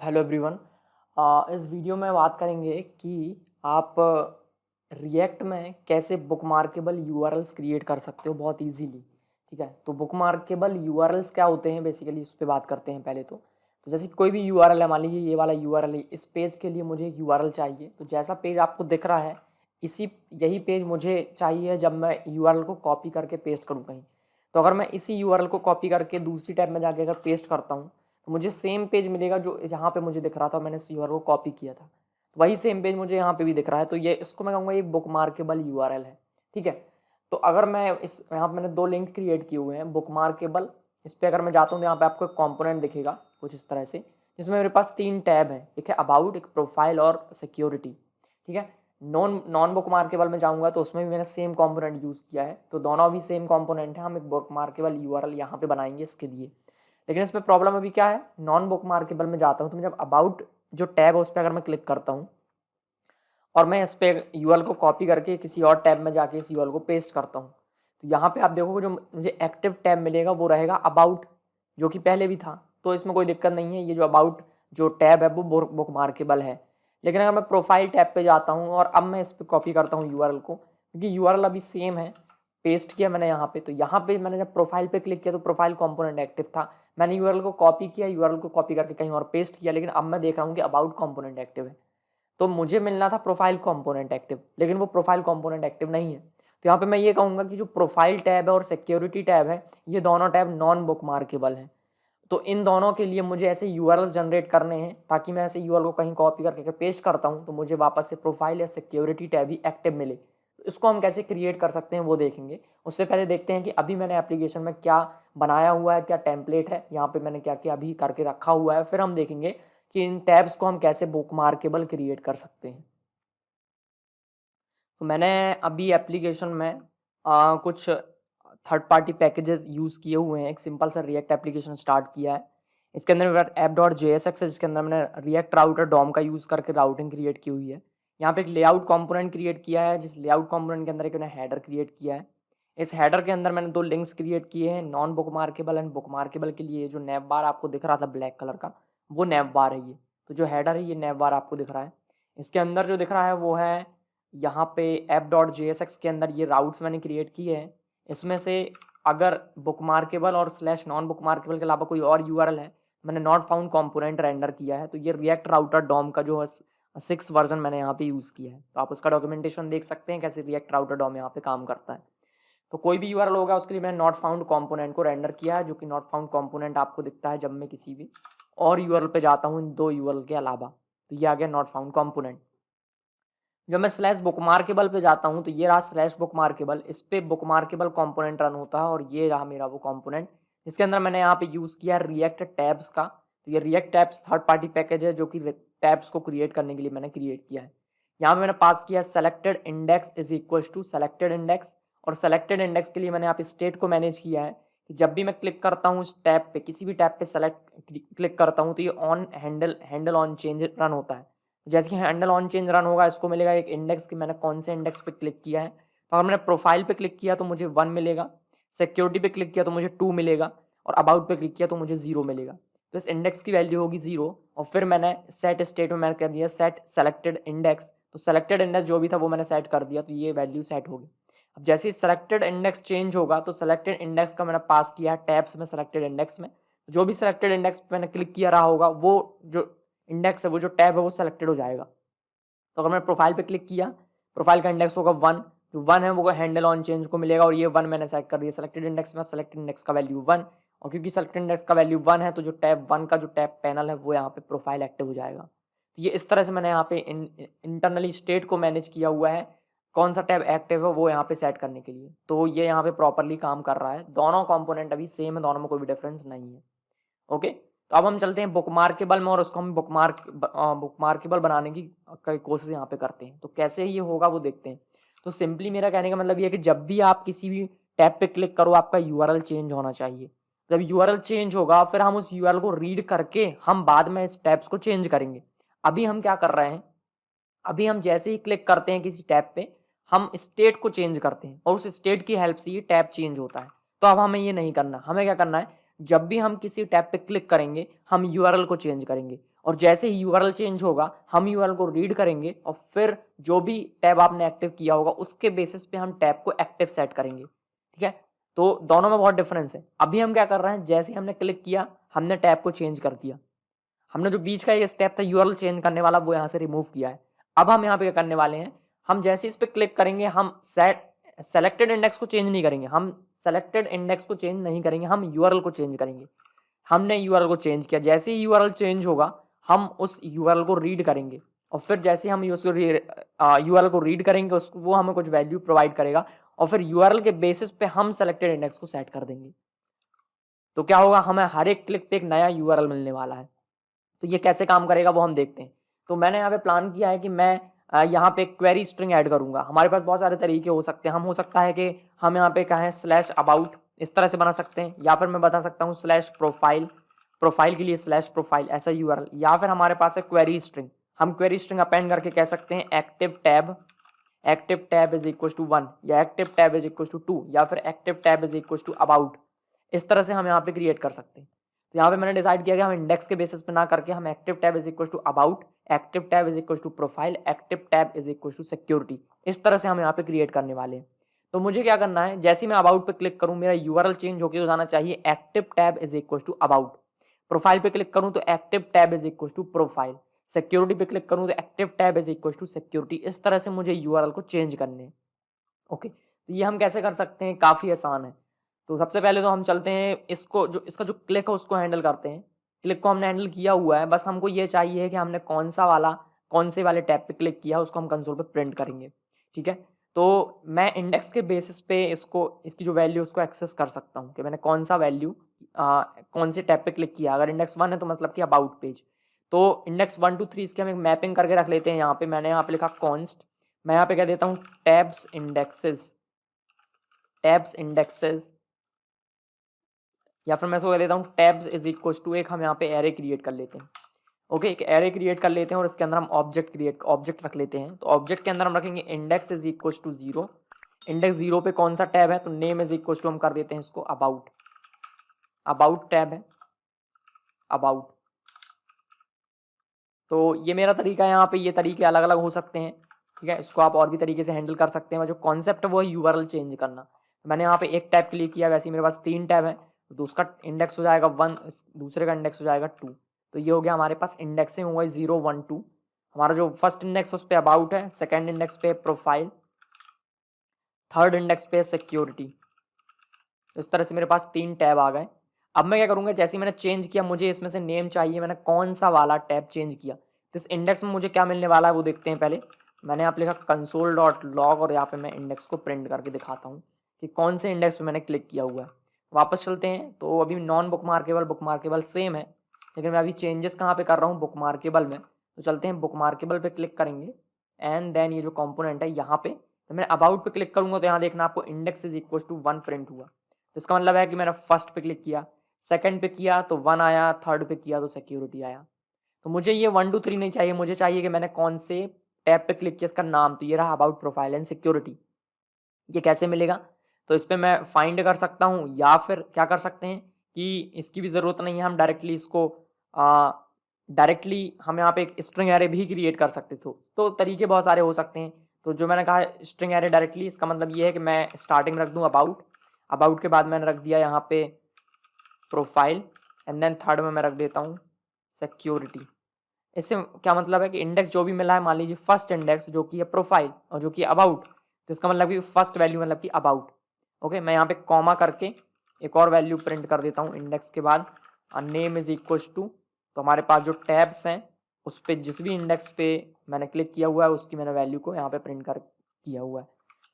Hello everyone. इस video में बात करेंगे कि आप रिएक्ट में कैसे बुकमार्केबल यूआरएल्स क्रिएट कर सकते हो बहुत इजीली। ठीक है, तो बुकमार्केबल यूआरएल्स क्या होते हैं बेसिकली उस पर बात करते हैं पहले तो जैसे कि कोई भी यूआरएल है, मान लीजिए ये वाला यूआरएल है, इस पेज के लिए मुझे एक यूआरएल चाहिए। तो जैसा पेज आपको दिख रहा है यही पेज मुझे चाहिए जब मैं यूआरएल को कॉपी करके पेस्ट करूँ कहीं। तो अगर मैं इसी यूआरएल को कॉपी करके दूसरी टैब में जाके अगर पेस्ट करता हूँ तो मुझे सेम पेज मिलेगा जो जहाँ पे मुझे दिख रहा था, मैंने इस यूआरएल को कॉपी किया था, तो वही सेम पेज मुझे यहाँ पे भी दिख रहा है। तो ये इसको मैं कहूँगा एक बुकमार्केबल यूआरएल है। ठीक है, तो अगर मैं यहाँ पे मैंने दो लिंक क्रिएट किए हुए हैं बुकमार्केबल। इस पर अगर मैं जाता हूँ तो यहाँ पे आपको एक कॉम्पोनेंट दिखेगा कुछ इस तरह से, जिसमें मेरे पास तीन टैब हैं, एक है अबाउट, एक प्रोफाइल और सिक्योरिटी। ठीक है, नॉन नॉन बुकमार्केबल में जाऊँगा तो उसमें भी मैंने सेम कॉम्पोनेंट यूज़ किया है, तो दोनों भी सेम कॉम्पोनेंट है। हम एक बुकमार्केबल यूआरएल यहाँ पे बनाएंगे इसके लिए। लेकिन इसमें प्रॉब्लम अभी क्या है, नॉन बुकमार्केबल में जाता हूँ तो मैं जब अबाउट जो टैब है उस पर अगर मैं क्लिक करता हूँ और मैं इस पर यूआरएल को कॉपी करके किसी और टैब में जाके इस यूआरएल को पेस्ट करता हूँ, तो यहाँ पे आप देखोगे जो मुझे एक्टिव टैब मिलेगा वो रहेगा अबाउट, जो कि पहले भी था। तो इसमें कोई दिक्कत नहीं है, ये जो अबाउट जो टैब है वो बुकमार्केबल है। लेकिन अगर मैं प्रोफाइल टैब पे जाता हूँ और अब मैं इस पर कॉपी करता हूँ यूआरएल को, क्योंकि यूआरएल अभी सेम है, पेस्ट किया मैंने यहाँ पे, तो यहाँ पे मैंने जब प्रोफाइल पे क्लिक किया तो प्रोफाइल कंपोनेंट एक्टिव था। मैंने यूआरएल को कॉपी किया, यूआरएल को कॉपी करके कहीं और पेस्ट किया, लेकिन अब मैं देख रहा हूँ कि अबाउट कंपोनेंट एक्टिव है। तो मुझे मिलना था प्रोफाइल कंपोनेंट एक्टिव, लेकिन वो प्रोफाइल कंपोनेंट एक्टिव नहीं है। तो यहाँ पे मैं ये कहूँगा कि जो प्रोफाइल टैब है और सिक्योरिटी टैब है, ये दोनों टैब नॉन बुकमार्केबल हैं। तो इन दोनों के लिए मुझे ऐसे यूआरएल्स जनरेट करने हैं ताकि मैं ऐसे यूआरएल को कहीं कॉपी करके पेस्ट करता हूँ तो मुझे वापस से प्रोफाइल या सिक्योरिटी टैब ही एक्टिव मिले। तो इसको हम कैसे क्रिएट कर सकते हैं वो देखेंगे। उससे पहले देखते हैं कि अभी मैंने एप्लीकेशन में क्या बनाया हुआ है, क्या टेम्पलेट है, यहाँ पे मैंने क्या क्या अभी करके रखा हुआ है। फिर हम देखेंगे कि इन टैब्स को हम कैसे बुकमार्केबल क्रिएट कर सकते हैं। तो मैंने अभी एप्लीकेशन में कुछ थर्ड पार्टी पैकेजेस यूज़ किए हुए हैं। एक सिंपल सा रिएक्ट एप्लीकेशन स्टार्ट किया है। इसके अंदर मेरा app.jsx है, जिसके अंदर मैंने रिएक्ट राउटर डॉम का यूज़ करके राउटिंग क्रिएट की हुई है। यहाँ पे एक लेआउट कंपोनेंट क्रिएट किया है, जिस लेआउट कंपोनेंट के अंदर एक मैंने हेडर क्रिएट किया है। इस हेडर के अंदर मैंने दो लिंक्स क्रिएट किए हैं, नॉन बुकमार्केबल एंड बुकमार्केबल के लिए। जो नैव बार आपको दिख रहा था ब्लैक कलर का, वो नैव बार है ये। तो जो हेडर है ये नैव बार आपको दिख रहा है। इसके अंदर जो दिख रहा है वो है यहाँ पे app.jsx के अंदर ये राउट्स मैंने क्रिएट किए हैं। इसमें से अगर बुकमार्केबल और स्लैश नॉन बुकमार्केबल के अलावा कोई और यूआरएल है, मैंने नॉट फाउंड कंपोनेंट रेंडर किया है। तो ये रिएक्ट राउटर डॉम का जो है 6 वर्जन मैंने यहाँ पे यूज़ किया है। तो आप उसका डॉक्यूमेंटेशन देख सकते हैं कैसे रिएक्ट राउटर डॉम यहाँ पे काम करता है। तो कोई भी यूआरएल होगा उसके लिए मैंने नॉट फाउंड कंपोनेंट को रेंडर किया है, जो कि नॉट फाउंड कंपोनेंट आपको दिखता है जब मैं किसी भी और यूआरएल पे जाता हूँ इन दो यूआरएल के अलावा। तो ये आ गया नॉट फाउंड कंपोनेंट। जब मैं स्लैश बुकमार्केबल पे जाता हूँ तो ये रहा स्लैश बुकमार्केबल। इस पे बुकमार्केबल कंपोनेंट रन होता है और ये रहा मेरा वो कंपोनेंट जिसके अंदर मैंने यहाँ पे यूज़ किया रिएक्ट टैब्स का। तो ये react tabs third party package है जो कि टैब्स को क्रिएट करने के लिए मैंने क्रिएट किया है। यहाँ पे मैंने पास किया selected index is equal to selected index, और सेलेक्टेड इंडेक्स के लिए मैंने यहाँ पे स्टेट को मैनेज किया है कि जब भी मैं क्लिक करता हूँ इस टैब पे, किसी भी टैब पे सेलेक्ट क्लिक करता हूँ तो ये on handle on change run होता है। जैसे कि हैंडल ऑन चेंज रन होगा, इसको मिलेगा एक इंडेक्स कि मैंने कौन से इंडेक्स पे क्लिक किया है। तो अगर मैंने प्रोफाइल पे क्लिक किया तो मुझे 1 मिलेगा, सिक्योरिटी पे क्लिक किया तो मुझे 2 मिलेगा, और अबाउट पे क्लिक किया तो मुझे 0 मिलेगा। तो इस इंडेक्स की वैल्यू होगी 0। और फिर मैंने सेट स्टेट में मैंने कर दिया सेट सेलेक्टेड इंडेक्स। तो सेलेक्टेड इंडेक्स जो भी था वो मैंने सेट कर दिया, तो ये वैल्यू सेट होगी। अब जैसे ही सेलेक्टेड इंडेक्स चेंज होगा तो सेलेक्टेड इंडेक्स का मैंने पास किया टैब्स में सेलेक्टेड इंडेक्स में। जो भी सेलेक्टेड इंडेक्स मैंने क्लिक किया रहा होगा वो जो इंडेक्स है, वो जो टैब है वो सेलेक्टेड हो जाएगा। तो अगर मैंने प्रोफाइल पे क्लिक किया, प्रोफाइल का इंडेक्स होगा 1, जो 1 है वो हैंडल ऑन चेंज को मिलेगा, और ये 1 मैंने सेलेक्ट कर दिया सेलेक्टेड इंडेक्स में। अब सेलेक्टेड इंडेक्स का वैल्यू 1, और क्योंकि सेलेक्टेड इंडेक्स का वैल्यू 1 है तो जो टैब 1 का जो टैब पैनल है वो यहाँ पे प्रोफाइल एक्टिव हो जाएगा। तो ये इस तरह से मैंने यहाँ पे इंटरनली स्टेट को मैनेज किया हुआ है, कौन सा टैब एक्टिव है वो यहाँ पे सेट करने के लिए। तो ये यहाँ पे प्रॉपरली काम कर रहा है। दोनों कॉम्पोनेंट अभी सेम है, दोनों में कोई भी डिफरेंस नहीं है। ओके, तो अब हम चलते हैं बुकमार्केबल में और उसको हम बुकमार्केबल बनाने की कोशिश यहाँ पे करते हैं। तो कैसे ये होगा वो देखते हैं। तो सिंपली मेरा कहने का मतलब ये है कि जब भी आप किसी भी टैब पे क्लिक करो आपका यूआरएल चेंज होना चाहिए। जब यूआरएल चेंज होगा फिर हम उस यूआरएल को रीड करके हम बाद में इस टैब्स को चेंज करेंगे। अभी हम क्या कर रहे हैं, अभी हम जैसे ही क्लिक करते हैं किसी टैब पे हम स्टेट को चेंज करते हैं और उस स्टेट की हेल्प से ये टैब चेंज होता है। तो अब हमें ये नहीं करना, हमें क्या करना है, जब भी हम किसी टैब पे क्लिक करेंगे हम यूआरएल को चेंज करेंगे, और जैसे ही यूआरएल चेंज होगा हम यूआरएल को रीड करेंगे और फिर जो भी टैब आपने एक्टिव किया होगा उसके बेसिस पे हम टैब को एक्टिव सेट करेंगे। ठीक है, तो दोनों में बहुत डिफरेंस है। अभी हम क्या कर रहे हैं, जैसे हमने क्लिक किया हमने टैब को चेंज कर दिया, हमने जो बीच का एक स्टेप था यूआरएल चेंज करने वाला वो यहाँ से रिमूव किया है। अब हम यहाँ पे क्या करने वाले हैं, हम जैसे इस पे क्लिक करेंगे हम सेलेक्टेड इंडेक्स को चेंज नहीं करेंगे, हम सेलेक्टेड इंडेक्स को चेंज नहीं करेंगे, हम यूआरएल को चेंज करेंगे। हमने यूआरएल को चेंज किया, जैसे ही यूआरएल चेंज होगा हम उस यूआरएल को रीड करेंगे और फिर जैसे हम उसको यूआरएल को रीड करेंगे उसको वो हमें कुछ वैल्यू प्रोवाइड करेगा और फिर यूआरएल के बेसिस पे हम सेलेक्टेड इंडेक्स को सेट कर देंगे। तो क्या होगा, हमें हर एक क्लिक पे एक नया यूआरएल मिलने वाला है। तो ये कैसे काम करेगा वो हम देखते हैं। तो मैंने यहाँ पे प्लान किया है कि मैं यहाँ पे क्वेरी स्ट्रिंग ऐड करूंगा। हमारे पास बहुत सारे तरीके हो सकते हैं, हम हो सकता है कि हम यहाँ पे कहें स्लैश अबाउट, इस तरह से बना सकते हैं, या फिर मैं बता सकता हूँ स्लैश प्रोफाइल, प्रोफाइल के लिए स्लैश प्रोफाइल ऐसा यूआरएल, या फिर हमारे पास है क्वेरी स्ट्रिंग। हम क्वेरी स्ट्रिंग अपेंड करके कह सकते हैं active tab is equal to 1 या active tab is equal to 2 या फिर active tab is equal to about. इस तरह से हम यहाँ पे क्रिएट कर सकते हैं। तो यहाँ पे मैंने डिसाइड किया कि हम इंडेक्स के बेसिस पे ना करके हम active tab is equal to about, active tab is equal to profile, active tab is equal to security, इस तरह से हम यहाँ पे क्रिएट करने वाले हैं। तो मुझे क्या करना है, जैसे ही मैं अबाउट पे क्लिक करूँ मेरा यूआरएल चेंज होकर हो जाना चाहिए active tab is equal to about. Profile पे क्लिक करूँ तो active tab is equal to profile, security पे क्लिक करूँ तो active tab is equal to security. इस तरह से मुझे यूआरएल को चेंज करने हैं। ओके, तो ये हम कैसे कर सकते हैं, काफ़ी आसान है। तो सबसे पहले तो हम चलते हैं इसको, जो इसका जो क्लिक है उसको हैंडल करते हैं। क्लिक को हमने हैंडल किया हुआ है, बस हमको ये चाहिए कि हमने कौन से वाले टैब पे क्लिक किया उसको हम कंसोल पे प्रिंट करेंगे। ठीक है, तो मैं इंडेक्स के बेसिस पे इसकी जो वैल्यू उसको एक्सेस कर सकता हूँ कि मैंने कौन सा वैल्यू कौन से टैब पे क्लिक किया। अगर इंडेक्स 1 है तो मतलब कि अबाउट पेज, तो इंडेक्स 1 2 3 इसके हम एक मैपिंग करके रख लेते हैं। यहाँ पे मैंने यहाँ पे लिखा कॉन्स्ट, मैं यहाँ पे कह देता हूँ टैब्स इंडेक्सेस, या फिर मैं इसको कह देता हूँ टैब्स इज इक्वल टू एक हम यहाँ पे एरे क्रिएट कर लेते हैं। ओके, एक एरे क्रिएट कर लेते हैं और इसके अंदर हम ऑब्जेक्ट रख लेते हैं। तो ऑब्जेक्ट के अंदर हम रखेंगे index is equal to 0। Index 0 पे कौन सा टैब है, तो नेम इज इक्वल टू हम कर देते हैं इसको अबाउट टैब है, अबाउट। तो ये मेरा तरीका है, यहाँ पे ये तरीके अलग अलग हो सकते हैं। ठीक है, इसको आप और भी तरीके से हैंडल कर सकते हैं। जो कॉन्सेप्ट है वो है यूआरएल चेंज करना। मैंने यहाँ पे एक टैब क्लिक किया, वैसे ही मेरे पास 3 टैब हैं, तो उसका इंडेक्स हो जाएगा 1, दूसरे का इंडेक्स हो जाएगा 2। तो ये हो गया हमारे पास इंडेक्सिंग हुआ 0 1 2। हमारा जो फर्स्ट इंडेक्स उस पर अबाउट है, सेकेंड इंडेक्स पे प्रोफाइल, थर्ड इंडेक्स पे सिक्योरिटी। इस तरह से मेरे पास 3 टैब आ गए। अब मैं क्या करूँगा, जैसे ही मैंने चेंज किया मुझे इसमें से नेम चाहिए, मैंने कौन सा वाला टैब चेंज किया, तो इस इंडेक्स में मुझे क्या मिलने वाला है वो देखते हैं। पहले मैंने यहाँ पे लिखा console.log और यहाँ पे मैं इंडेक्स को प्रिंट करके दिखाता हूँ कि कौन से इंडेक्स पे मैंने क्लिक किया हुआ है। वापस चलते हैं, तो अभी नॉन बुकमार्केबल सेम है, लेकिन मैं अभी चेंजेस कहाँ पे कर रहा हूँ, बुकमार्केबल में। तो चलते हैं बुकमार्केबल पे क्लिक करेंगे एंड देन ये जो कॉम्पोनेंट है यहाँ पे, तो मैं अबाउट पे क्लिक करूँगा तो यहाँ देखना आपको index is equal to 1 print हुआ। तो इसका मतलब है कि मैंने फर्स्ट पे क्लिक किया, सेकंड पे किया तो 1 आया, थर्ड पे किया तो सिक्योरिटी आया। तो मुझे ये 1 2 3 नहीं चाहिए, मुझे चाहिए कि मैंने कौन से टैब पे क्लिक किया, इसका नाम। तो ये रहा अबाउट प्रोफाइल एंड सिक्योरिटी। ये कैसे मिलेगा, तो इस पर मैं फाइंड कर सकता हूँ, या फिर क्या कर सकते हैं कि इसकी भी ज़रूरत नहीं है, हम डायरेक्टली इसको हम यहाँ पे एक स्ट्रिंग एरे भी क्रिएट कर सकते थे। तो तरीके बहुत सारे हो सकते हैं। तो जो मैंने कहा स्ट्रिंग एरे डायरेक्टली, इसका मतलब ये है कि मैं स्टार्टिंग में रख दूँ अबाउट के बाद मैंने रख दिया यहाँ पे प्रोफाइल एंड देन थर्ड में मैं रख देता हूँ सिक्योरिटी। इससे क्या मतलब है कि इंडेक्स जो भी मिला है, मान लीजिए फर्स्ट इंडेक्स जो कि है प्रोफाइल और जो कि अबाउट, तो इसका मतलब कि फर्स्ट वैल्यू मतलब कि अबाउट। ओके, मैं यहाँ पे कॉमा करके एक और वैल्यू प्रिंट कर देता हूँ इंडेक्स के बाद, नेम इज इक्वल टू, तो हमारे पास जो टैब्स हैं उस पर जिस भी इंडेक्स पे मैंने क्लिक किया हुआ है उसकी मैंने वैल्यू को यहाँ पे प्रिंट कर किया हुआ है।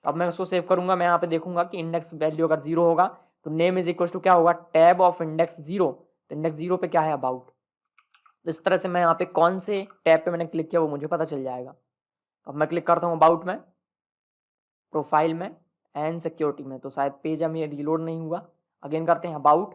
तो अब मैं उसको सेव करूँगा, मैं यहाँ पे देखूंगा कि इंडेक्स वैल्यू अगर 0 होगा तो नेम इज इक्वल टू क्या होगा, टैब ऑफ इंडेक्स 0। तो इंडेक्स 0 पे क्या है, अबाउट। तो इस तरह से मैं यहाँ पे कौन से टैब पे मैंने क्लिक किया वो मुझे पता चल जाएगा। तो अब मैं क्लिक करता हूँ अबाउट में, प्रोफाइल में एंड सिक्योरिटी में, तो शायद पेज हमें रीलोड नहीं हुआ। अगेन करते हैं अबाउट,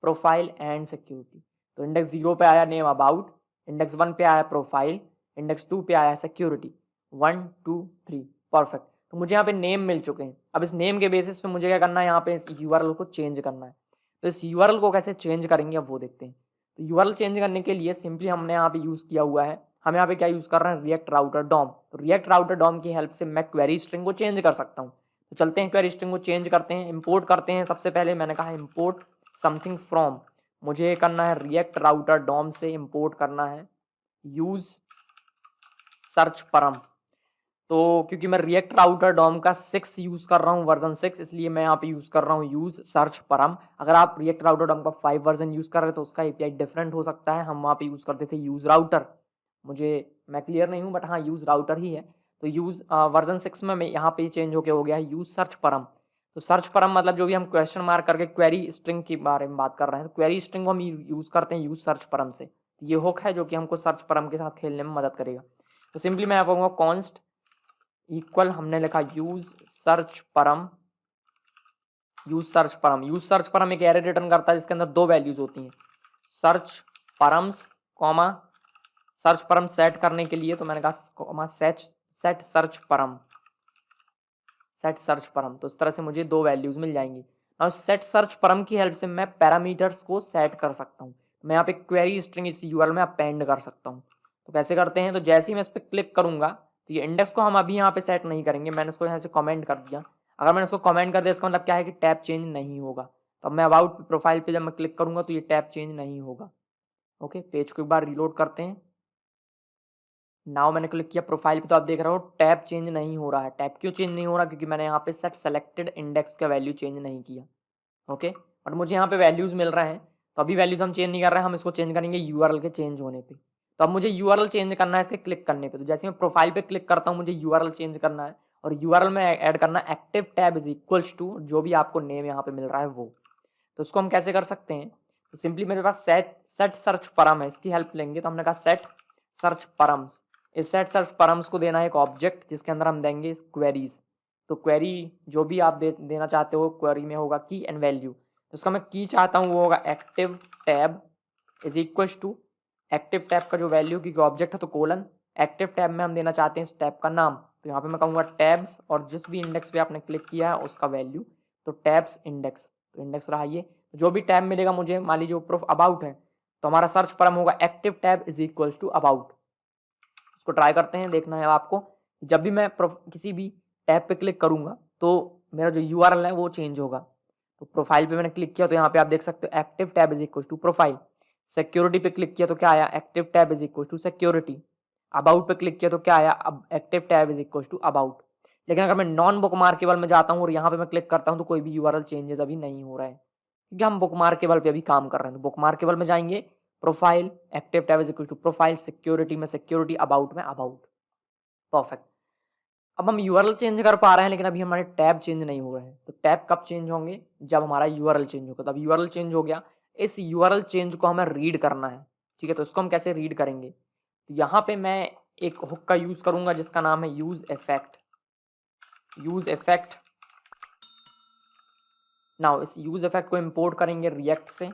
प्रोफाइल एंड सिक्योरिटी। तो इंडेक्स 0 पे आया नेम अबाउट, इंडेक्स 1 पे आया प्रोफाइल, इंडेक्स 2 पे आया सिक्योरिटी। 1 2 3 परफेक्ट। तो मुझे यहाँ पे नेम मिल चुके हैं। अब इस नेम के बेसिस पे मुझे क्या करना है, यहाँ पे इस यूआरएल को चेंज करना है। तो इस यूआरएल को कैसे चेंज करेंगे अब वो देखते हैं। तो यूआरएल चेंज करने के लिए सिंपली हमने यहाँ पे यूज़ किया हुआ है, हम यहाँ पे क्या यूज़ कर रहे हैं, रिएक्ट राउटर डॉम। तो रिएक्ट राउटर डॉम की हेल्प से मैं क्वेरी स्ट्रिंग को चेंज कर सकता हूँ। तो चलते हैं क्वेरी स्ट्रिंग को चेंज करते हैं, इंपोर्ट करते हैं। सबसे पहले मैंने कहा इंपोर्ट समथिंग फ्रॉम, मुझे करना है रिएक्ट राउटर डॉम से इंपोर्ट करना है यूज़ सर्च परम। तो क्योंकि मैं रिएक्ट राउटर डॉम का 6 यूज़ कर रहा हूँ, वर्जन 6, इसलिए मैं यहाँ पे यूज़ कर रहा हूँ यूज़ सर्च परम। अगर आप रिएक्ट राउटर डॉम का 5 वर्जन यूज़ कर रहे हैं तो उसका एपीआई डिफरेंट हो सकता है। हम वहाँ पे यूज़ करते थे यूज़ राउटर, मैं क्लियर नहीं हूँ बट हाँ यूज़ राउटर ही है। तो यूज़ वर्जन 6 में मैं यहाँ पे चेंज होके हो गया है यूज़ सर्च परम। तो सर्च परम मतलब जो भी हम क्वेश्चन मार्क करके क्वेरी स्ट्रिंग के बारे में बात कर रहे हैं, तो क्वेरी स्ट्रिंग को हम यूज़ करते हैं यूज़ सर्च परम से। ये हुक है जो कि हमको सर्च परम के साथ खेलने में मदद करेगा। तो सिंपली मैं यहाँ कहूँगा कॉन्स्ट इक्वल, हमने लिखा यूज सर्च परम, यूज सर्च परम। यूज सर्च परम एक एरे रिटर्न करता है जिसके अंदर 2 वैल्यूज होती हैं, सर्च परम्स कॉमा सर्च परम सेट करने के लिए, तो मैंने कहा कॉमा सेट सर्च परम, सेट सर्च परम। तो इस तरह से मुझे 2 वैल्यूज मिल जाएंगी। और सेट सर्च परम की हेल्प से मैं पैरामीटर्स को सेट कर सकता हूँ। मैं यहाँ पे क्वेरी स्ट्रिंग इस यूआरएल में अपेंड कर सकता हूँ। तो कैसे करते हैं, तो जैसे ही मैं इस पर क्लिक करूंगा तो ये इंडेक्स को हम अभी यहाँ पे सेट नहीं करेंगे, मैंने इसको यहाँ से कमेंट कर दिया। अगर मैंने इसको कमेंट कर दिया इसका मतलब क्या है कि टैब चेंज नहीं होगा। तो अब मैं अबाउट प्रोफाइल पे जब मैं क्लिक करूंगा तो ये टैब चेंज नहीं होगा। ओके, पेज को एक बार रिलोड करते हैं। नाउ मैंने क्लिक किया प्रोफाइल पे तो आप देख रहे हो टैब चेंज नहीं हो रहा है। टैब क्यों चेंज नहीं हो रहा, क्योंकि मैंने यहाँ पे सेट सेलेक्टेड इंडेक्स का वैल्यू चेंज नहीं किया। ओके, बट मुझे यहाँ पे वैल्यूज मिल रहे हैं, तो अभी वैल्यूज हम चेंज नहीं कर रहे हैं, हम इसको चेंज करेंगे यूआरएल के चेंज होने पे। तो अब मुझे यूआरएल चेंज करना है इसके क्लिक करने पे। तो जैसे मैं प्रोफाइल पे क्लिक करता हूँ मुझे यूआरएल चेंज करना है, और यूआरएल में ऐड करना है active tab is equals to जो भी आपको नेम यहाँ पे मिल रहा है वो। तो उसको हम कैसे कर सकते हैं, तो सिंपली मेरे पास सेट सर्च परम है, इसकी हेल्प लेंगे। तो हमने कहा सेट सर्च परम्स, इस सेट सर्च परम्स को देना है एक ऑब्जेक्ट जिसके अंदर हम देंगे क्वेरीज। तो क्वेरी जो भी आप देना चाहते हो क्वेरी में होगा की एंड वैल्यू। तो उसका मैं की चाहता हूँ वो होगा active tab is equals to active tab का जो वैल्यू की ऑब्जेक्ट है तो कोलन एक्टिव टैब में हम देना चाहते हैं इस टैब का नाम। तो यहाँ पे मैं कहूँगा टैब्स और जिस भी इंडेक्स पे आपने क्लिक किया है उसका वैल्यू, तो टैब्स इंडेक्स, तो इंडेक्स रहा ये। जो भी टैब मिलेगा मुझे, मान लीजिए प्रूफ अबाउट है तो हमारा सर्च परम होगा active tab is equals to about. उसको ट्राई करते हैं, देखना है आपको। जब भी मैं किसी भी टैब पे क्लिक करूंगा तो मेरा जो यूआरएल है वो चेंज होगा। तो प्रोफाइल पे मैंने क्लिक किया तो यहाँ पे आप देख सकते हो active tab is equal to profile. Security पे क्लिक किया तो क्या आया, active tab is equal to security. About पे क्लिक किया तो क्या आया, अब active tab is equal to about. लेकिन अगर मैं नॉन बुक मार्केबल में जाता हूँ और यहाँ पे मैं क्लिक करता हूँ तो कोई भी यूआरएल चेंजेस अभी नहीं हो रहा है, क्योंकि हम बुक मार्केबल पे अभी काम कर रहे हैं। तो बुक मार्केबल में जाएंगे, profile active tab is equal to profile, security में सिक्योरिटी, अबाउट में अबाउट। परफेक्ट। अब हम यूआरएल चेंज कर पा रहे हैं लेकिन अभी हमारे टैब चेंज नहीं हो रहे हैं। तो टैब कब चेंज होंगे, जब हमारा यूआरएल चेंज होगा। तो अब यूआरएल चेंज हो गया, इस यूआरएल चेंज को हमें रीड करना है। ठीक है, तो इसको हम कैसे रीड करेंगे, तो यहाँ पे मैं एक हुक का यूज करूंगा जिसका नाम है use effect. Use effect, now इस यूज इफेक्ट को इंपोर्ट करेंगे रिएक्ट से।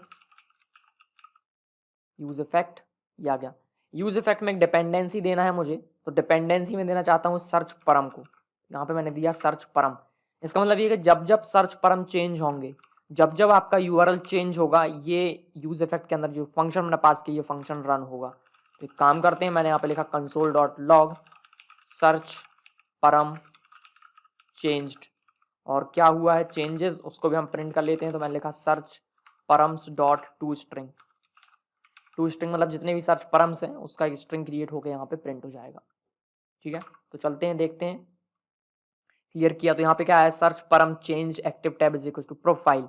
यूज इफेक्ट, ये आ गया। यूज इफेक्ट में एक डिपेंडेंसी देना है मुझे, तो डिपेंडेंसी में देना चाहता हूँ सर्च परम को। यहाँ पे मैंने दिया सर्च परम। इसका मतलब ये कि जब जब सर्च परम चेंज होंगे, जब जब आपका यूआरएल चेंज होगा, ये यूज इफेक्ट के अंदर जो फंक्शन मैंने पास किया ये फंक्शन रन होगा। तो एक काम करते हैं, मैंने यहाँ पे लिखा कंसोल डॉट लॉग सर्च परम चेंज्ड, और क्या हुआ है चेंजेस उसको भी हम प्रिंट कर लेते हैं। तो मैंने लिखा search params dot to string. To string मतलब जितने भी सर्च परम्स हैं उसका एक स्ट्रिंग क्रिएट होकर यहाँ पे प्रिंट हो जाएगा। ठीक है, तो चलते हैं देखते हैं। क्लियर किया तो यहाँ पे क्या है, search param change active tab is equal to profile.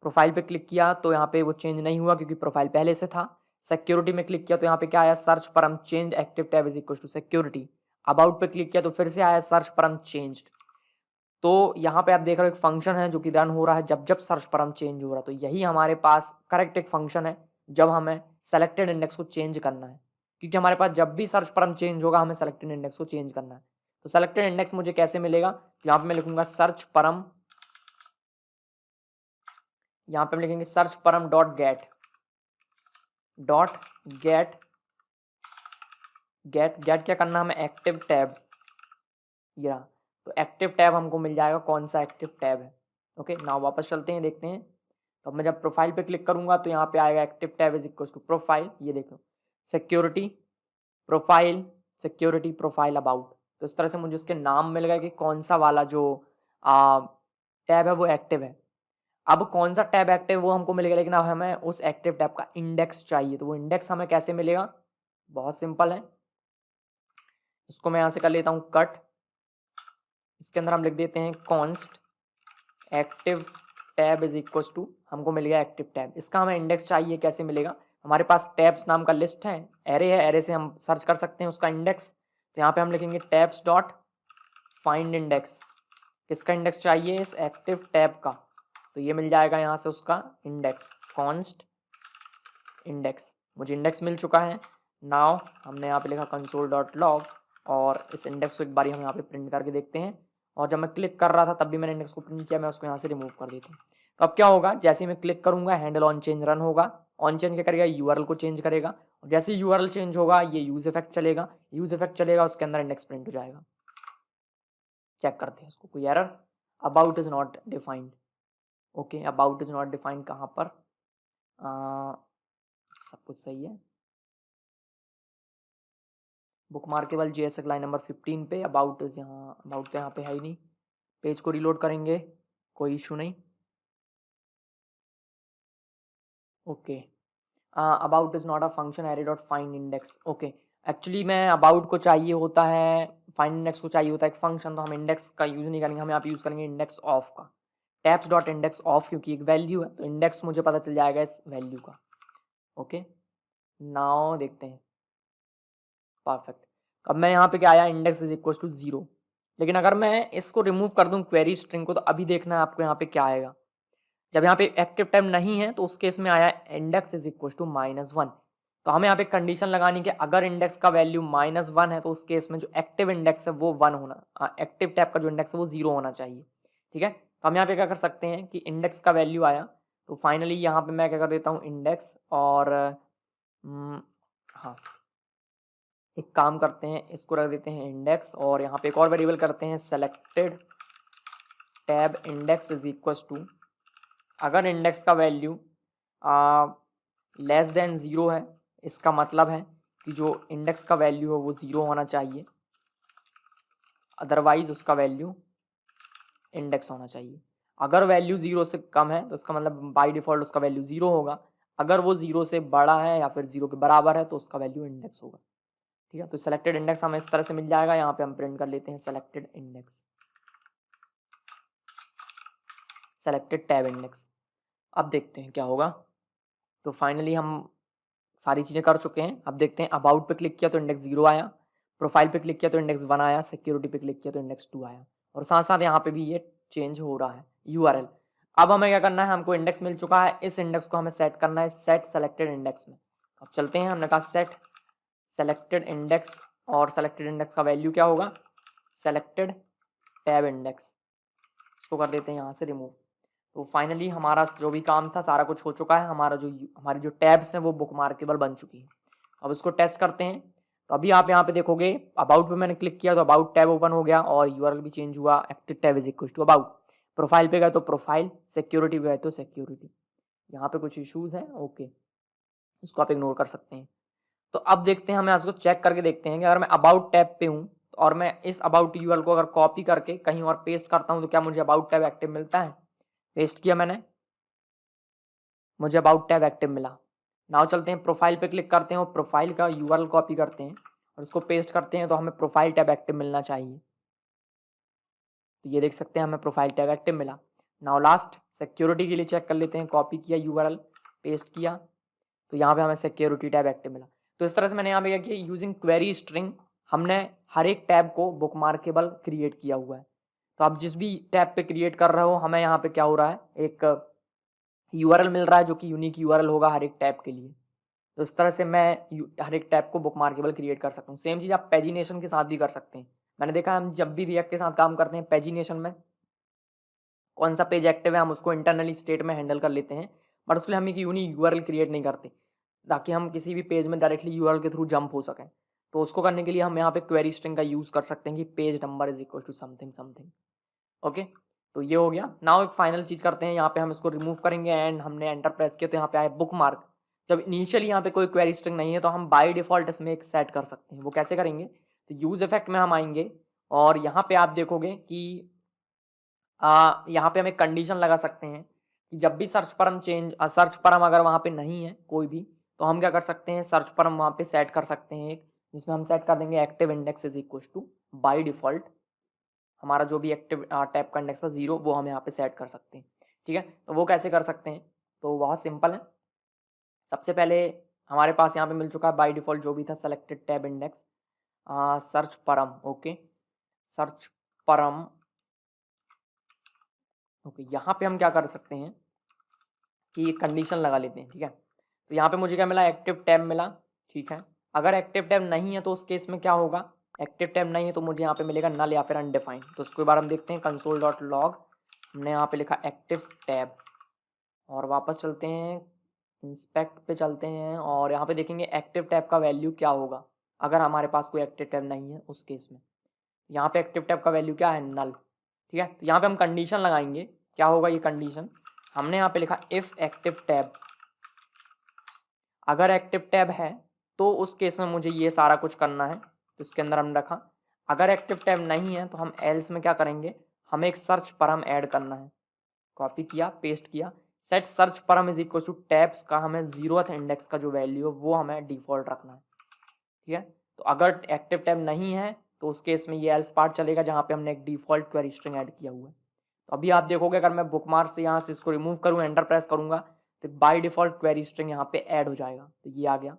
Profile पे क्लिक किया तो यहाँ पे वो चेंज नहीं हुआ क्योंकि प्रोफाइल पहले से था। सिक्योरिटी में क्लिक किया तो यहाँ पे क्या आया, search param change active tab is equal to security. About पे क्लिक किया तो फिर से आया सर्च परम चेंज्ड। तो यहाँ पे आप देख रहे हो एक फंक्शन है जो कि रन हो रहा है जब जब सर्च परम चेंज हो रहा है। तो यही हमारे पास करेक्ट एक फंक्शन है जब हमें सेलेक्टेड इंडेक्स को चेंज करना है, क्योंकि हमारे पास जब भी सर्च परम चेंज होगा हमें सेलेक्टेड इंडेक्स को चेंज करना है। तो सेलेक्टेड इंडेक्स मुझे कैसे मिलेगा, तो यहाँ पे मैं लिखूंगा सर्च परम, यहाँ पे हम लिखेंगे search param dot get, dot get get get क्या करना है हमें, एक्टिव टैब। ये तो एक्टिव टैब हमको मिल जाएगा, कौन सा एक्टिव टैब है। ओके, नाउ वापस चलते हैं देखते हैं। तो अब मैं जब प्रोफाइल पे क्लिक करूंगा तो यहाँ पे आएगा active tab is equal to profile, ये देखो security profile security profile about. तो इस तरह से मुझे उसके नाम मिल गए कि कौन सा वाला जो टैब है वो एक्टिव है। अब कौन सा टैब एक्टिव वो हमको मिलेगा, लेकिन अब हमें उस एक्टिव टैब का इंडेक्स चाहिए। तो वो इंडेक्स हमें कैसे मिलेगा, बहुत सिंपल है। इसको मैं यहाँ से कर लेता हूँ कट, इसके अंदर हम लिख देते हैं const active tab is equal to, हमको मिल गया एक्टिव टैब। इसका हमें इंडेक्स चाहिए, कैसे मिलेगा, हमारे पास टैब्स नाम का लिस्ट है, एरे है, एरे से हम सर्च कर सकते हैं उसका इंडेक्स। तो यहाँ पे हम लिखेंगे टैब्स डॉट फाइंड इंडेक्स, किसका इंडेक्स चाहिए, इस एक्टिव टैब का। तो ये मिल जाएगा यहाँ से उसका इंडेक्स, कॉन्स्ट इंडेक्स, मुझे इंडेक्स मिल चुका है। नाउ हमने यहाँ पे लिखा कंसोल डॉट लॉग, और इस इंडेक्स को एक बार हम यहाँ पे प्रिंट करके देखते हैं। और जब मैं क्लिक कर रहा था तब भी मैंने इंडेक्स को प्रिंट किया, मैं उसको यहाँ से रिमूव कर देता हूँ। तो अब क्या होगा, जैसे ही मैं क्लिक करूँगा हैंडल ऑन चेंज रन होगा। ऑन चेंज क्या करेगा, यूआरएल को चेंज करेगा, और जैसे ही यूआरएल चेंज होगा ये यूज इफेक्ट चलेगा, यूज इफेक्ट चलेगा उसके अंदर इंडेक्स प्रिंट हो जाएगा। चेक करते हैं उसको, कोई error, about is not defined. Okay, about is not defined कहाँ पर, सब कुछ सही है। Book markable JSX line number 15 पे अबाउट इज यहाँ, अबाउट तो यहाँ पे है ही नहीं। पेज को रीलोड करेंगे, कोई इशू नहीं। Okay, about is not a function array dot find index. Okay, actually मैं अबाउट को चाहिए होता है, फाइंड इंडेक्स को चाहिए होता है एक फंक्शन, तो हम इंडेक्स का यूज़ नहीं करेंगे, हम यहाँ पे यूज़ करेंगे इंडेक्स ऑफ का, टैब्स डॉट इंडेक्स ऑफ, क्योंकि एक वैल्यू है तो इंडेक्स मुझे पता चल जाएगा इस वैल्यू का। ओके, नाउ देखते हैं, परफेक्ट। अब मैं यहाँ पे क्या आया, इंडेक्स इज इक्वल टू 0। लेकिन अगर मैं इसको रिमूव कर दूं क्वेरी स्ट्रिंग को, तो अभी देखना है आपको यहाँ पे क्या आएगा। जब यहाँ पे एक्टिव टाइम नहीं है तो उस केस में आया इंडेक्स इज इक्वल टू -1। तो हमें यहाँ पे कंडीशन लगानी कि अगर इंडेक्स का वैल्यू -1 है तो उस केस में जो एक्टिव इंडेक्स है वो 1 होना, एक्टिव टैब का जो इंडेक्स है वो 0 होना चाहिए। ठीक है, तो हम यहाँ पे क्या कर सकते हैं कि इंडेक्स का वैल्यू आया, तो फाइनली यहाँ पे मैं क्या कर देता हूँ इंडेक्स, और हाँ एक काम करते हैं, इसको रख देते हैं इंडेक्स, और यहाँ पे एक और वेरिएबल करते हैं selected tab index is equal to, अगर इंडेक्स का वैल्यू लेस देन 0 है, इसका मतलब है कि जो इंडेक्स का वैल्यू है वो 0 होना चाहिए, अदरवाइज उसका वैल्यू इंडेक्स होना चाहिए। अगर वैल्यू 0 से कम है तो उसका मतलब बाय डिफ़ॉल्ट उसका वैल्यू 0 होगा, अगर वो 0 से बड़ा है या फिर 0 के बराबर है तो उसका वैल्यू इंडेक्स होगा। ठीक है, तो सेलेक्टेड इंडेक्स हमें इस तरह से मिल जाएगा, यहाँ पे हम प्रिंट कर लेते हैं selected index, selected tab index. अब देखते हैं क्या होगा। तो फाइनली हम सारी चीज़ें कर चुके हैं। अब देखते हैं, अबाउट पे क्लिक किया तो इंडेक्स 0 आया, प्रोफाइल पे क्लिक किया तो इंडेक्स 1 आया, सिक्योरिटी पे क्लिक किया तो इंडेक्स 2 आया, और साथ साथ यहाँ पे भी ये चेंज हो रहा है यूआरएल। अब हमें क्या करना है, हमको इंडेक्स मिल चुका है, इस इंडेक्स को हमें सेट करना है सेट सेलेक्टेड इंडेक्स में। अब चलते हैं, हमने कहा सेट सेलेक्टेड इंडेक्स, और सेलेक्टेड इंडेक्स का वैल्यू क्या होगा, सेलेक्टेड टैब इंडेक्स, इसको कर देते हैं यहाँ से रिमूव। तो फाइनली हमारा जो भी काम था सारा कुछ हो चुका है, हमारी जो टैब्स हैं वो बुक मार्केबल बन चुकी है। अब इसको टेस्ट करते हैं। तो अभी आप यहाँ पे देखोगे, अबाउट पे मैंने क्लिक किया तो अबाउट टैब ओपन हो गया, और यूआरएल भी चेंज हुआ, active tab is equal to about. Profile पे गए तो प्रोफाइल, सिक्योरिटी पे गए तो सिक्योरिटी। यहाँ पे कुछ इशूज़ हैं, ओके, इसको आप इग्नोर कर सकते हैं। तो अब देखते हैं, हमें आपको चेक करके देखते हैं कि अगर मैं अबाउट टैब पे हूँ और मैं इस अबाउट यूआरएल को अगर कॉपी करके कहीं और पेस्ट करता हूँ तो क्या मुझे अबाउट टैब एक्टिव मिलता है। पेस्ट किया मैंने, मुझे अबाउट टैब एक्टिव मिला। नाउ चलते हैं प्रोफाइल पे क्लिक करते हैं और प्रोफाइल का यूआरएल कॉपी करते हैं और उसको पेस्ट करते हैं, तो हमें प्रोफाइल टैब एक्टिव मिलना चाहिए। तो ये देख सकते हैं हमें प्रोफाइल टैब एक्टिव मिला। नाउ लास्ट सिक्योरिटी के लिए चेक कर लेते हैं, कॉपी किया यूआरएल, पेस्ट किया, तो यहाँ पे हमें सिक्योरिटी टैब एक्टिव मिला। तो इस तरह से मैंने यहाँ पे क्या किया, यूजिंग क्वेरी स्ट्रिंग हमने हर एक टैब को बुक मार्केबल क्रिएट किया हुआ है। तो आप जिस भी टैब पे क्रिएट कर रहे हो, हमें यहाँ पे क्या हो रहा है, एक यूआरएल मिल रहा है जो कि यूनिक यूआरएल होगा हर एक टैब के लिए। तो इस तरह से मैं हर एक टैब को बुक मार्केबल क्रिएट कर सकता हूँ। सेम चीज़ आप पेजिनेशन के साथ भी कर सकते हैं। मैंने देखा हम जब भी रिएक्ट के साथ काम करते हैं, पेजिनेशन में कौन सा पेज एक्टिव है हम उसको इंटरनली स्टेट में हैंडल कर लेते हैं, बट उसके लिए हम एक यूनिक यूआरएल क्रिएट नहीं करते ताकि हम किसी भी पेज में डायरेक्टली यूआरएल के थ्रू जंप हो सकें। तो उसको करने के लिए हम यहाँ पे क्वेरी स्ट्रिंग का यूज़ कर सकते हैं कि page number is equal to something something. Okay, तो ये हो गया। नाउ एक फाइनल चीज़ करते हैं, यहाँ पे हम इसको रिमूव करेंगे एंड हमने एंटर प्रेस किया तो यहाँ पे आए बुक मार्क। जब इनिशियली यहाँ पे कोई क्वेरी स्ट्रिंग नहीं है तो हम बाय डिफ़ॉल्ट इसमें एक सेट कर सकते हैं। वो कैसे करेंगे, तो यूज़ इफेक्ट में हम आएंगे और यहाँ पे आप देखोगे कि यहाँ पे हम एक कंडीशन लगा सकते हैं कि जब भी सर्च पर हम सर्च पर हम अगर वहाँ पे नहीं है कोई भी, तो हम क्या कर सकते हैं, सर्च पर हम वहाँ पे सेट कर सकते हैं एक, जिसमें हम सेट कर देंगे active index is equal two by default हमारा जो भी एक्टिव टैब का इंडेक्स था 0 वो हम यहाँ पे सेट कर सकते हैं। ठीक है, तो वो कैसे कर सकते हैं, तो बहुत सिंपल है। सबसे पहले हमारे पास यहाँ पे मिल चुका है बाई डिफ़ॉल्ट जो भी था सेलेक्टेड टैब इंडेक्स सर्च परम। ओके, सर्च परम। ओके, यहाँ पे हम क्या कर सकते हैं कि एक कंडीशन लगा लेते हैं। ठीक है, तो यहाँ पे मुझे क्या मिला, एक्टिव टैब मिला। ठीक है, अगर एक्टिव टैब नहीं है तो उस केस में क्या होगा, एक्टिव टैब नहीं है तो मुझे यहाँ पे मिलेगा नल या फिर अनडिफाइंड। तो उसके बाद हम देखते हैं कंसोल डॉट लॉग, हमने यहाँ पे लिखा एक्टिव टैब और वापस चलते हैं इंस्पेक्ट पे चलते हैं और यहाँ पे देखेंगे एक्टिव टैब का वैल्यू क्या होगा अगर हमारे पास कोई एक्टिव टैब नहीं है उस केस में। यहाँ पे एक्टिव टैब का वैल्यू क्या है, नल। ठीक है, तो यहाँ पे हम कंडीशन लगाएंगे, क्या होगा ये कंडीशन, हमने यहाँ पे लिखा इफ़ एक्टिव टैब, अगर एक्टिव टैब है तो उस केस में मुझे ये सारा कुछ करना है, तो उसके अंदर हमने रखा। अगर एक्टिव टैब नहीं है तो हम एल्स में क्या करेंगे, हमें एक सर्च परम ऐड करना है। कॉपी किया, पेस्ट किया, सेट सर्च परम इज इक्वल टू टैब्स का हमें 0th इंडेक्स का जो वैल्यू है वो हमें डिफ़ॉल्ट रखना है। ठीक है, तो अगर एक्टिव टैब नहीं है तो उस केस में ये एल्स पार्ट चलेगा जहाँ पे हमने एक डिफ़ॉल्ट क्वेरी स्ट्रिंग ऐड किया हुआ है। तो अभी आप देखोगे अगर मैं बुकमार्क से यहाँ से इसको रिमूव करूँ, एंटर प्रेस करूँगा तो बाय डिफ़ॉल्ट क्वेरी स्ट्रिंग यहाँ पे ऐड हो जाएगा। तो ये आ गया,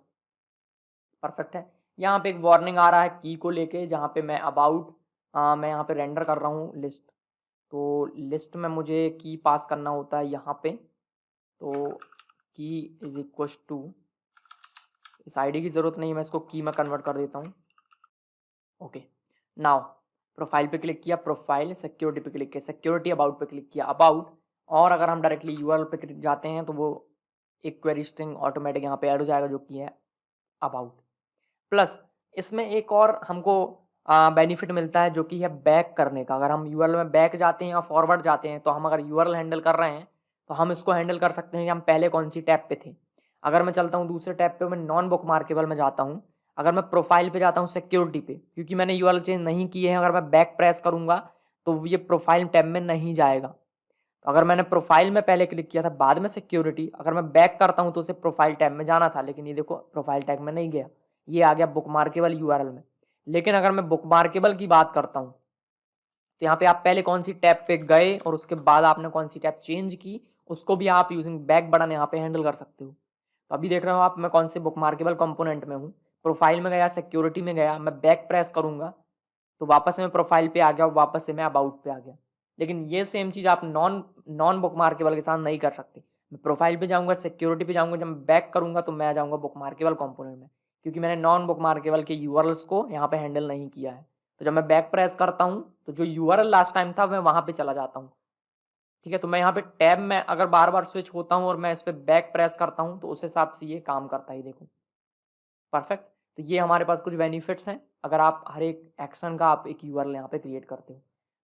परफेक्ट है। यहाँ पे एक वार्निंग आ रहा है की को लेके, जहाँ पे मैं अबाउट मैं यहाँ पे रेंडर कर रहा हूँ लिस्ट, तो लिस्ट में मुझे की पास करना होता है यहाँ पे। तो की इज इक्वल टू, इस आईडी की ज़रूरत नहीं है, मैं इसको की में कन्वर्ट कर देता हूँ। ओके, नाउ प्रोफाइल पे क्लिक किया, प्रोफाइल सिक्योरिटी पे क्लिक किया, सिक्योरिटी अबाउट पे क्लिक किया, अबाउट, और अगर हम डायरेक्टली यूआरएल पे क्लिक जाते हैं तो वो एक क्वेरी स्ट्रिंग ऑटोमेटिक यहाँ पे ऐड हो जाएगा जो कि है अबाउट। प्लस इसमें एक और हमको बेनिफिट मिलता है जो कि है बैक करने का। अगर हम यूआरएल में बैक जाते हैं या फॉरवर्ड जाते हैं तो हम अगर यूआरएल हैंडल कर रहे हैं तो हम इसको हैंडल कर सकते हैं कि हम पहले कौन सी टैब पे थे। अगर मैं चलता हूँ दूसरे टैब पे, मैं नॉन बुक मार्केबल में जाता हूँ, अगर मैं प्रोफाइल पे जाता हूँ सिक्योरिटी पे, क्योंकि मैंने यूआरएल चेंज नहीं किए हैं, अगर मैं बैक प्रेस करूँगा तो ये प्रोफाइल टैब में नहीं जाएगा। तो अगर मैंने प्रोफाइल में पहले क्लिक किया था बाद में सिक्योरिटी, अगर मैं बैक करता हूँ तो उसे प्रोफाइल टैब में जाना था, लेकिन ये देखो प्रोफाइल टैग में नहीं गया, ये आ गया बुक मार्केबल यूआरएल में। लेकिन अगर मैं बुक मार्केबल की बात करता हूँ तो यहाँ पे आप पहले कौन सी टैब पे गए और उसके बाद आपने कौन सी टैब चेंज की, उसको भी आप यूजिंग बैक बटन यहाँ पे हैंडल कर सकते हो। तो अभी देख रहे हो आप मैं कौन से बुक मार्केबल कंपोनेंट में हूँ, प्रोफाइल में गया, सिक्योरिटी में गया, मैं बैक प्रेस करूँगा तो वापस से मैं प्रोफाइल पे आ गया, वापस से मैं अबाउट पे आ गया। लेकिन ये सेम चीज़ आप नॉन नॉन बुक मार्केबल के साथ नहीं कर सकते। मैं प्रोफाइल पे जाऊँगा, सिक्योरिटी पे जाऊँगा, जब मैं बैक करूँगा तो मैं आ जाऊँगा बुक मार्केबल कंपोनेंट में, क्योंकि मैंने नॉन बुक मार्केबल के यूआरएल्स को यहाँ पे हैंडल नहीं किया है। तो जब मैं बैक प्रेस करता हूँ तो जो यूआरएल लास्ट टाइम था मैं वहाँ पे चला जाता हूँ। ठीक है, तो मैं यहाँ पे टैब में अगर बार बार स्विच होता हूँ और मैं इस पर बैक प्रेस करता हूँ तो उस हिसाब से ये काम करता है। देखो परफेक्ट। तो ये हमारे पास कुछ बेनिफिट्स हैं अगर आप हर एक एक्शन का आप एक यूआरएल यहाँ पे क्रिएट करते हो।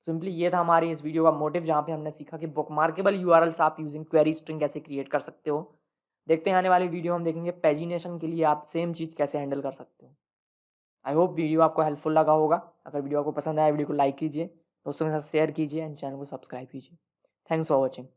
सिंपली ये था हमारी इस वीडियो का मोटिव, जहाँ पे हमने सीखा कि बुकमार्केबल यूआरएल्स आप यूजिंग क्वेरी स्ट्रिंग कैसे क्रिएट कर सकते हो। देखते हैं आने वाली वीडियो हम देखेंगे पेजिनेशन के लिए आप सेम चीज़ कैसे हैंडल कर सकते हो। आई होप वीडियो आपको हेल्पफुल लगा होगा। अगर वीडियो आपको पसंद आया वीडियो को लाइक कीजिए, दोस्तों के साथ शेयर कीजिए एंड चैनल को सब्सक्राइब कीजिए। Thanks for watching.